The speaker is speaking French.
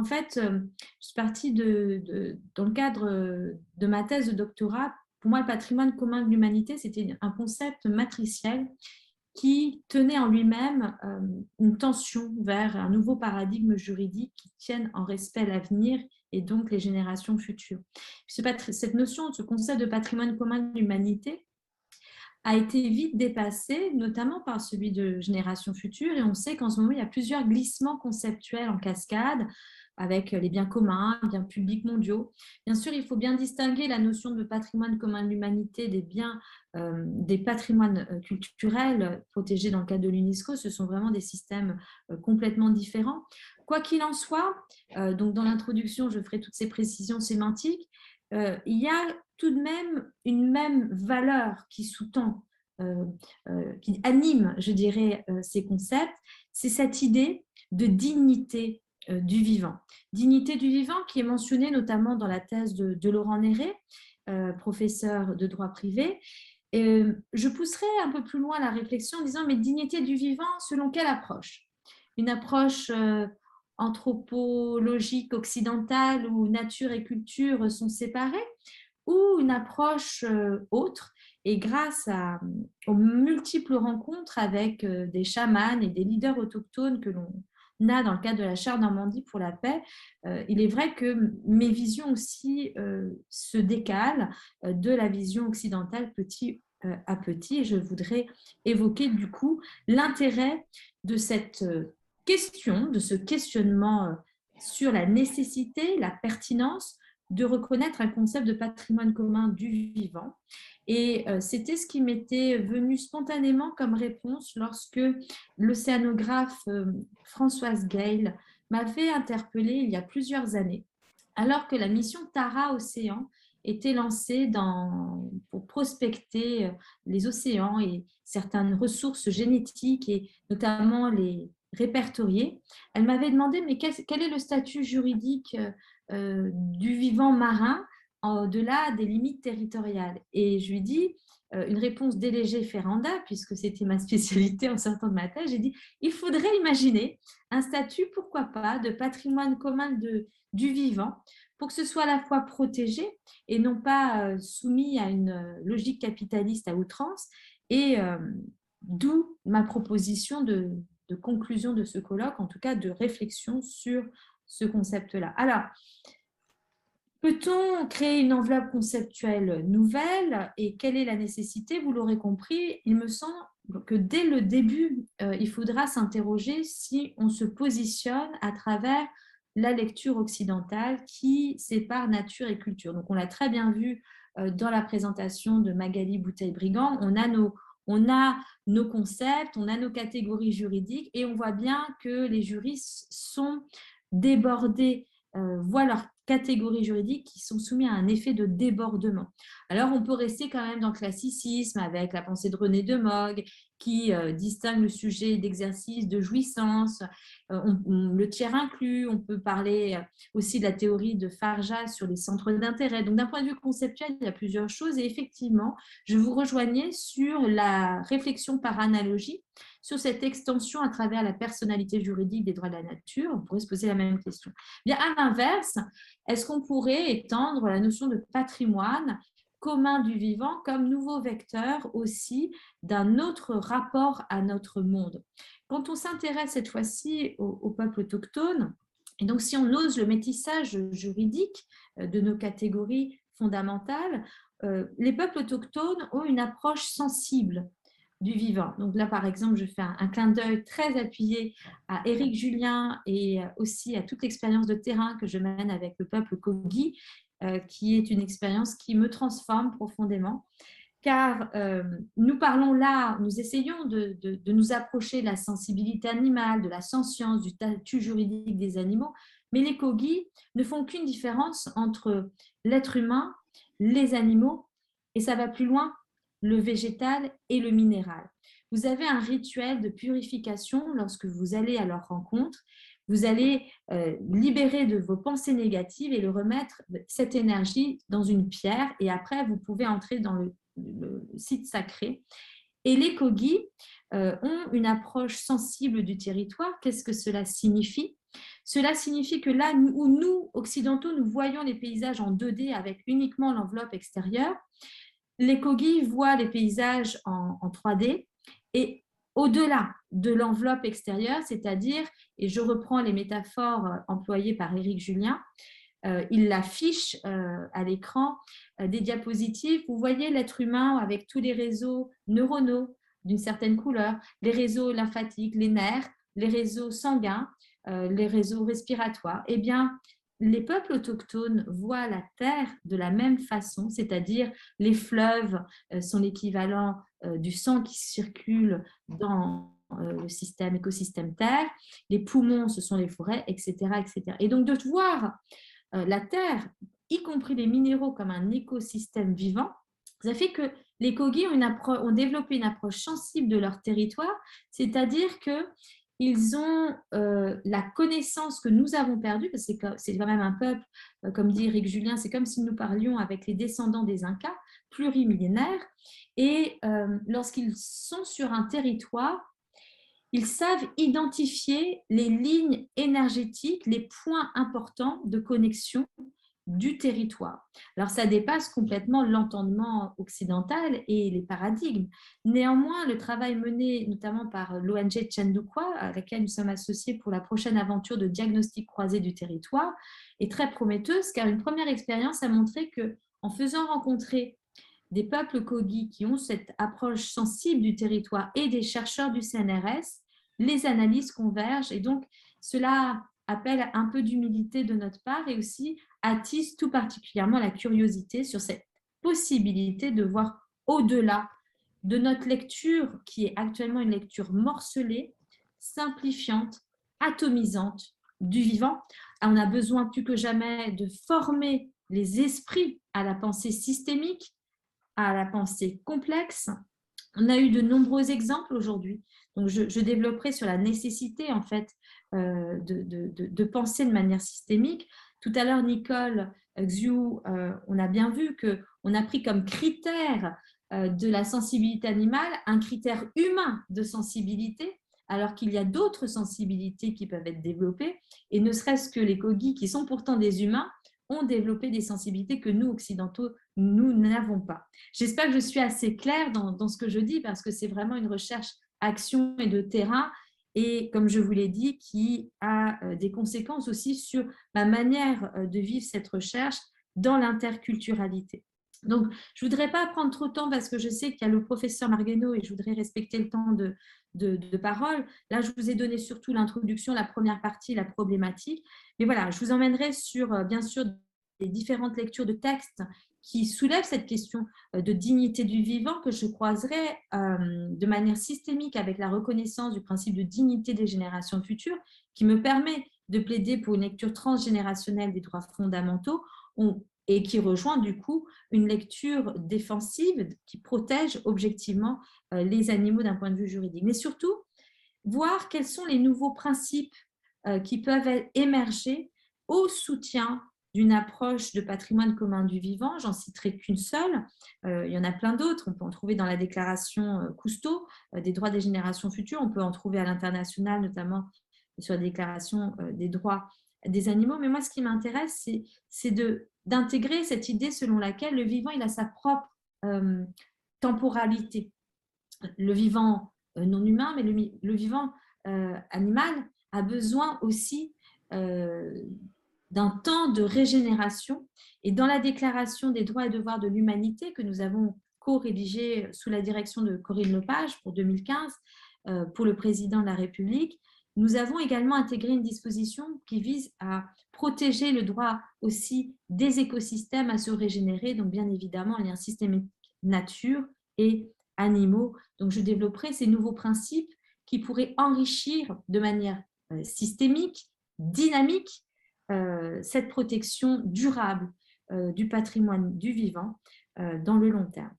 En fait, je suis partie dans le cadre de ma thèse de doctorat. Pour moi, le patrimoine commun de l'humanité, c'était un concept matriciel qui tenait en lui-même une tension vers un nouveau paradigme juridique qui tienne en respect l'avenir et donc les générations futures. Cette notion, ce concept de patrimoine commun de l'humanité a été vite dépassé, notamment par celui de générations futures. Et on sait qu'en ce moment, il y a plusieurs glissements conceptuels en cascade avec les biens communs, les biens publics mondiaux. Bien sûr, il faut bien distinguer la notion de patrimoine commun de l'humanité des biens, des patrimoines culturels protégés dans le cadre de l'UNESCO. Ce sont vraiment des systèmes complètement différents. Quoi qu'il en soit, donc dans l'introduction, je ferai toutes ces précisions sémantiques. Il y a tout de même une même valeur qui sous-tend, qui anime, je dirais, ces concepts, c'est cette idée de dignité du vivant. Dignité du vivant qui est mentionnée notamment dans la thèse de Laurent Néret, professeur de droit privé. Je pousserai un peu plus loin la réflexion en disant, mais dignité du vivant, selon quelle approche? Une approche anthropologique occidentale où nature et culture sont séparées, ou une approche autre. Et grâce aux multiples rencontres avec des chamans et des leaders autochtones que l'on a dans le cadre de la Charte Normandie pour la paix, il est vrai que mes visions aussi se décalent de la vision occidentale petit à petit. Et je voudrais évoquer du coup l'intérêt de cette question, de ce questionnement sur la nécessité, la pertinence de reconnaître un concept de patrimoine commun du vivant. Et c'était ce qui m'était venu spontanément comme réponse lorsque l'océanographe Françoise Gale m'avait interpellée il y a plusieurs années, alors que la mission Tara Océan était lancée pour prospecter les océans et certaines ressources génétiques et notamment les répertorier. Elle m'avait demandé mais quel est le statut juridique du vivant marin au-delà des limites territoriales. Et je lui dis une réponse déléguée Ferranda, puisque c'était ma spécialité en sortant de ma thèse, j'ai dit il faudrait imaginer un statut, pourquoi pas, de patrimoine commun du vivant, pour que ce soit à la fois protégé et non pas soumis à une logique capitaliste à outrance. Et d'où ma proposition de conclusion de ce colloque, en tout cas de réflexion sur ce concept-là. Alors, peut-on créer une enveloppe conceptuelle nouvelle et quelle est la nécessité? Vous l'aurez compris, il me semble que dès le début, il faudra s'interroger si on se positionne à travers la lecture occidentale qui sépare nature et culture. Donc, on l'a très bien vu dans la présentation de Magali Bouteille-Brigand, on a nos concepts, on a nos catégories juridiques et on voit bien que les juristes sont débordés, voient leurs catégories juridiques qui sont soumises à un effet de débordement. Alors, on peut rester quand même dans le classicisme avec la pensée de René de Mogh qui distingue le sujet d'exercice, de jouissance, le tiers inclus. On peut parler aussi de la théorie de Farja sur les centres d'intérêt. Donc, d'un point de vue conceptuel, il y a plusieurs choses et effectivement, je vous rejoignais sur la réflexion par analogie sur cette extension à travers la personnalité juridique des droits de la nature. On pourrait se poser la même question. Bien, à l'inverse, est-ce qu'on pourrait étendre la notion de patrimoine commun du vivant comme nouveau vecteur aussi d'un autre rapport à notre monde? Quand on s'intéresse cette fois-ci au peuple autochtone, et donc si on ose le métissage juridique de nos catégories fondamentales, les peuples autochtones ont une approche sensible du vivant. Donc là, par exemple, je fais un clin d'œil très appuyé à Éric Julien et aussi à toute l'expérience de terrain que je mène avec le peuple Kogi, qui est une expérience qui me transforme profondément. Car nous parlons là, nous essayons de nous approcher de la sensibilité animale, de la sentience, du statut juridique des animaux, mais les Kogi ne font qu'une différence entre l'être humain, les animaux, et ça va plus loin, le végétal et le minéral. Vous avez un rituel de purification lorsque vous allez à leur rencontre. Vous allez libérer de vos pensées négatives et le remettre, cette énergie, dans une pierre. Et après, vous pouvez entrer dans le site sacré. Et les Kogi ont une approche sensible du territoire. Qu'est-ce que cela signifie? Cela signifie que là où nous, occidentaux, nous voyons les paysages en 2D avec uniquement l'enveloppe extérieure, les Kogi voient les paysages en 3D et au-delà de l'enveloppe extérieure, c'est-à-dire, et je reprends les métaphores employées par Éric Julien, il affiche à l'écran des diapositives. Vous voyez l'être humain avec tous les réseaux neuronaux d'une certaine couleur, les réseaux lymphatiques, les nerfs, les réseaux sanguins, les réseaux respiratoires. Eh bien, les peuples autochtones voient la Terre de la même façon, c'est-à-dire les fleuves sont l'équivalent du sang qui circule dans le système, écosystème Terre, les poumons, ce sont les forêts, etc., etc. Et donc de voir la Terre, y compris les minéraux, comme un écosystème vivant, ça fait que les Kogi ont développé une approche sensible de leur territoire, c'est-à-dire qu'ils ont la connaissance que nous avons perdue, parce que c'est quand même un peuple, comme dit Éric Julien, c'est comme si nous parlions avec les descendants des Incas, plurimillénaires, et lorsqu'ils sont sur un territoire, ils savent identifier les lignes énergétiques, les points importants de connexion du territoire. Alors, ça dépasse complètement l'entendement occidental et les paradigmes. Néanmoins, le travail mené notamment par l'ONG Chendukwa, à laquelle nous sommes associés pour la prochaine aventure de diagnostic croisé du territoire, est très prometteuse, car une première expérience a montré que, en faisant rencontrer des peuples Kogi qui ont cette approche sensible du territoire et des chercheurs du CNRS, les analyses convergent et donc cela appelle un peu d'humilité de notre part et aussi attise tout particulièrement la curiosité sur cette possibilité de voir au-delà de notre lecture qui est actuellement une lecture morcelée, simplifiante, atomisante du vivant. On a besoin plus que jamais de former les esprits à la pensée systémique, à la pensée complexe. On a eu de nombreux exemples aujourd'hui. Donc, je développerai sur la nécessité, en fait, de penser de manière systémique. Tout à l'heure, Nicole Xiu, on a bien vu qu'on a pris comme critère de la sensibilité animale un critère humain de sensibilité, alors qu'il y a d'autres sensibilités qui peuvent être développées, et ne serait-ce que les Kogi, qui sont pourtant des humains, ont développé des sensibilités que nous, occidentaux, nous n'avons pas. J'espère que je suis assez claire dans ce que je dis, parce que c'est vraiment une recherche action et de terrain, et comme je vous l'ai dit, qui a des conséquences aussi sur ma manière de vivre cette recherche dans l'interculturalité. Donc, je ne voudrais pas prendre trop de temps parce que je sais qu'il y a le professeur Margueno et je voudrais respecter le temps de parole. Là, je vous ai donné surtout l'introduction, la première partie, la problématique. Mais voilà, je vous emmènerai sur, bien sûr, les différentes lectures de textes qui soulèvent cette question de dignité du vivant que je croiserai de manière systémique avec la reconnaissance du principe de dignité des générations futures qui me permet de plaider pour une lecture transgénérationnelle des droits fondamentaux et qui rejoint du coup une lecture défensive qui protège objectivement les animaux d'un point de vue juridique. Mais surtout, voir quels sont les nouveaux principes qui peuvent émerger au soutien d'une approche de patrimoine commun du vivant. J'en citerai qu'une seule. Il y en a plein d'autres. On peut en trouver dans la déclaration Cousteau des droits des générations futures. On peut en trouver à l'international, notamment sur la déclaration des droits des animaux. Mais moi, ce qui m'intéresse, c'est d'intégrer cette idée selon laquelle le vivant, il a sa propre temporalité. Le vivant non humain, mais le vivant animal a besoin aussi d'un temps de régénération. Et dans la Déclaration des droits et devoirs de l'humanité que nous avons co-rédigée sous la direction de Corinne Lepage pour 2015 pour le président de la République, nous avons également intégré une disposition qui vise à protéger le droit aussi des écosystèmes à se régénérer, donc bien évidemment un lien systémique nature et animaux. Donc je développerai ces nouveaux principes qui pourraient enrichir de manière systémique, dynamique, cette protection durable du patrimoine du vivant dans le long terme.